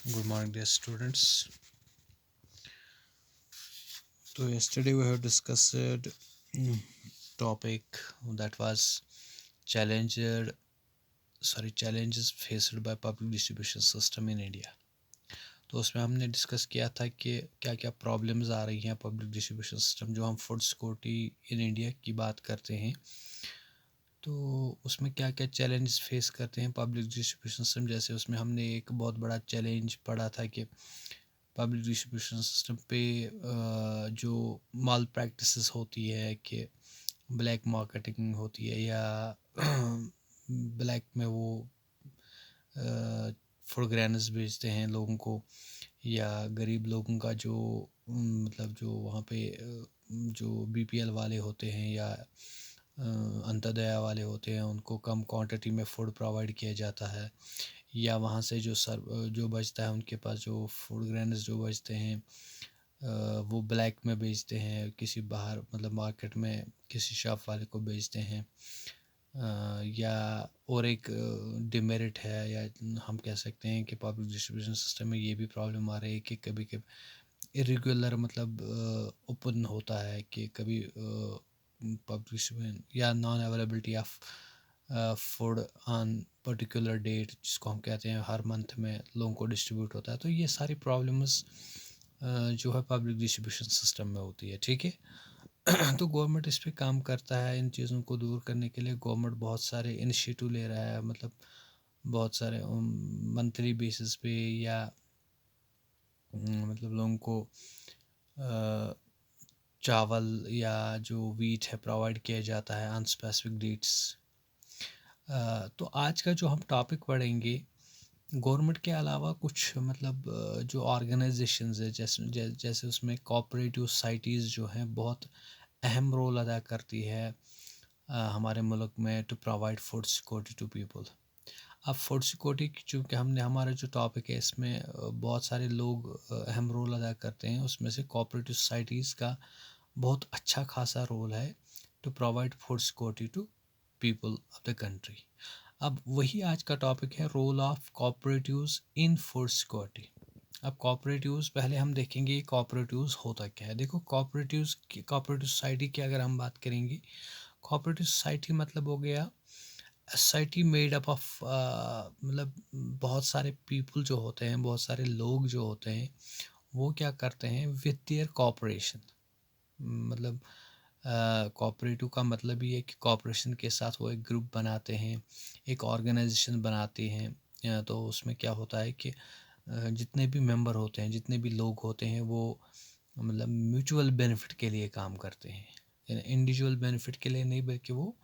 Good morning, dear students. So yesterday we have discussed topic that was challenger challenges faced by public distribution system in India. तो उसमें हमने discuss किया था कि क्या क्या प्रॉब्लम्स आ रही हैं पब्लिक डिस्ट्रीब्यूशन सिस्टम जो हम फूड सिक्योरिटी इन इंडिया की बात करते हैं। तो उसमें क्या क्या चैलेंज फेस करते हैं पब्लिक डिस्ट्रीब्यूशन सिस्टम, जैसे उसमें हमने एक बहुत बड़ा चैलेंज पढ़ा था कि पब्लिक डिस्ट्रीब्यूशन सिस्टम पे जो माल प्रैक्टिसेस होती है कि ब्लैक मार्केटिंग होती है या ब्लैक में वो फूड ग्रेन्स बेचते हैं लोगों को, या गरीब लोगों का जो मतलब जो वहाँ पे जो बीपीएल वाले होते हैं या अंत्योदय वाले होते हैं उनको कम क्वांटिटी में फूड प्रोवाइड किया जाता है, या वहाँ से जो बचता है उनके पास जो फूड ग्रेन्स जो बचते हैं वो ब्लैक में बेचते हैं, किसी बाहर मतलब मार्केट में किसी शॉप वाले को बेचते हैं। या और एक डिमेरिट है, या हम कह सकते हैं कि पब्लिक डिस्ट्रीब्यूशन सिस्टम में ये भी प्रॉब्लम आ रही है कि कभी कभी इरेगुलर मतलब ओपन होता है कि कभी पब्लिक या non availability of food on particular date, जिसको हम कहते हैं हर मंथ में लोगों को डिस्ट्रीब्यूट होता है। तो ये सारी प्रॉब्लम्स जो है पब्लिक डिस्ट्रीब्यूशन सिस्टम में होती है, ठीक है। तो गवर्नमेंट इस पे काम करता है, इन चीज़ों को दूर करने के लिए गवर्नमेंट बहुत सारे इनिशिएटिव ले रहा है, मतलब बहुत सारे मंथली बेसिस पे या मतलब लोगों को चावल या जो वीट है प्रोवाइड किया जाता है ऑन स्पेसिफिक डेट्स। तो आज का जो हम टॉपिक पढ़ेंगे, गवर्नमेंट के अलावा कुछ मतलब जो ऑर्गेनाइजेशंस है जैसे उसमें कोऑपरेटिव सोसाइटीज़ जो हैं बहुत अहम रोल अदा करती है हमारे मुल्क में to provide food security to people. अब फूड सिक्योरिटी चूँकि हमने हमारा जो टॉपिक है इसमें बहुत सारे लोग अहम रोल अदा करते हैं, उसमें से कोऑपरेटिव सोसाइटीज़ का बहुत अच्छा खासा रोल है to provide food security to people of the country. अब वही आज का टॉपिक है, role of cooperatives in food security. अब कोऑपरेटिव्स पहले हम देखेंगे कोऑपरेटिव्स होता क्या है। देखो कोऑपरेटिव सोसाइटी की अगर हम बात करेंगे, कोऑपरेटिव सोसाइटी मतलब हो गया सोसाइटी मेड अप ऑफ मतलब बहुत सारे पीपल जो होते हैं, बहुत सारे लोग जो होते हैं, वो क्या करते हैं विथ देयर कॉपरेशन। मतलब कोऑपरेटिव का मतलब ये है कि कॉपरेशन के साथ वो एक ग्रुप बनाते हैं, एक ऑर्गेनाइजेशन बनाते हैं। तो उसमें क्या होता है कि जितने भी मेंबर होते हैं, जितने भी लोग होते हैं, वो मतलब म्यूचुअल बेनिफिट के लिए काम करते हैं, इंडिविजुअल बेनिफिट के लिए नहीं, बल्कि वो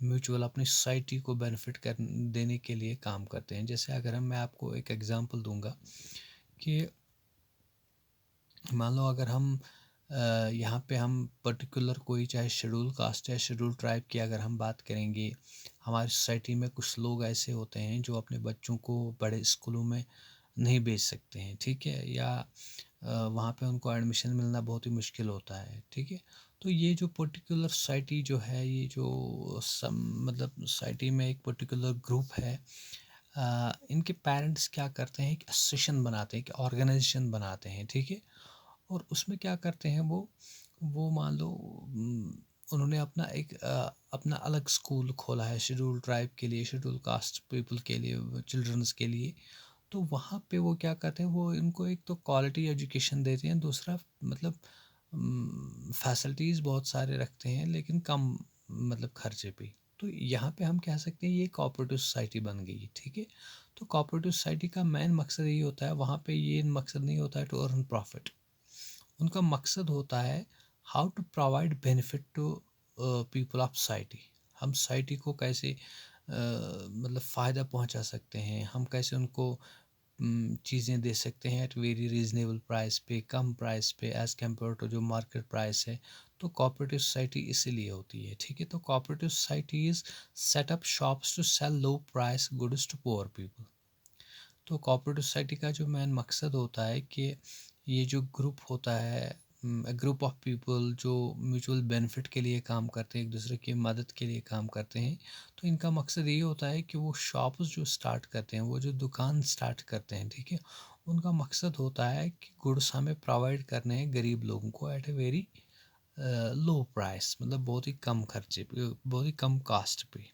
म्यूचुअल अपनी सोसाइटी को बेनिफिट कर देने के लिए काम करते हैं। जैसे अगर मैं आपको एक एग्जांपल दूंगा कि मान लो अगर हम यहाँ पे हम पर्टिकुलर कोई चाहे शेड्यूल कास्ट या शेड्यूल ट्राइब की अगर हम बात करेंगे, हमारी सोसाइटी में कुछ लोग ऐसे होते हैं जो अपने बच्चों को बड़े स्कूलों में नहीं भेज सकते हैं, ठीक है, या वहाँ पे उनको एडमिशन मिलना बहुत ही मुश्किल होता है, ठीक है। तो ये जो पर्टिकुलर सोसाइटी जो है, ये जो सम मतलब सोसाइटी में एक पर्टिकुलर ग्रुप है, इनके पेरेंट्स क्या करते हैं, एक एसोसिएशन बनाते हैं, एक ऑर्गेनाइजेशन बनाते हैं, ठीक है। और उसमें क्या करते हैं वो मान लो उन्होंने अपना अलग स्कूल खोला है शेड्यूल ट्राइब के लिए, शेड्यूल कास्ट पीपल के लिए, चिल्ड्रंस के लिए। तो वहाँ पे वो क्या करते हैं, वो इनको एक तो क्वालिटी एजुकेशन देते हैं, दूसरा मतलब फैसिलिटीज़ बहुत सारे रखते हैं लेकिन कम मतलब खर्चे पे। तो यहाँ पे हम कह सकते हैं ये कोऑपरेटिव सोसाइटी बन गई, ठीक है। तो कोऑपरेटिव सोसाइटी का मेन मकसद यही होता है, वहाँ पे ये मकसद नहीं होता है टू अर्न प्रॉफिट। उनका मकसद होता है how to provide benefit to people of society. हम सोसाइटी को कैसे मतलब फ़ायदा पहुंचा सकते हैं, हम कैसे उनको चीज़ें दे सकते हैं एट वेरी रीजनेबल प्राइस पे, कम प्राइस पे एज़ कम्पेयर टू जो मार्केट प्राइस है। तो कोऑपरेटिव सोसाइटी इसीलिए होती है, ठीक है। तो cooperative societies set up shops to sell low price goods to poor people. तो कोऑपरेटिव सोसाइटी का जो मेन मकसद होता है कि ये जो ग्रुप होता है, ग्रुप ऑफ पीपल जो म्यूचुअल बेनिफिट के लिए काम करते हैं, एक दूसरे की मदद के लिए काम करते हैं। तो इनका मकसद ये होता है कि वो शॉप्स जो स्टार्ट करते हैं, वो जो दुकान स्टार्ट करते हैं, ठीक है, उनका मकसद होता है कि गुड्स हमें प्रोवाइड करने हैं गरीब लोगों को at a very low price, मतलब बहुत ही कम खर्चे पे, बहुत ही कम कास्ट पे।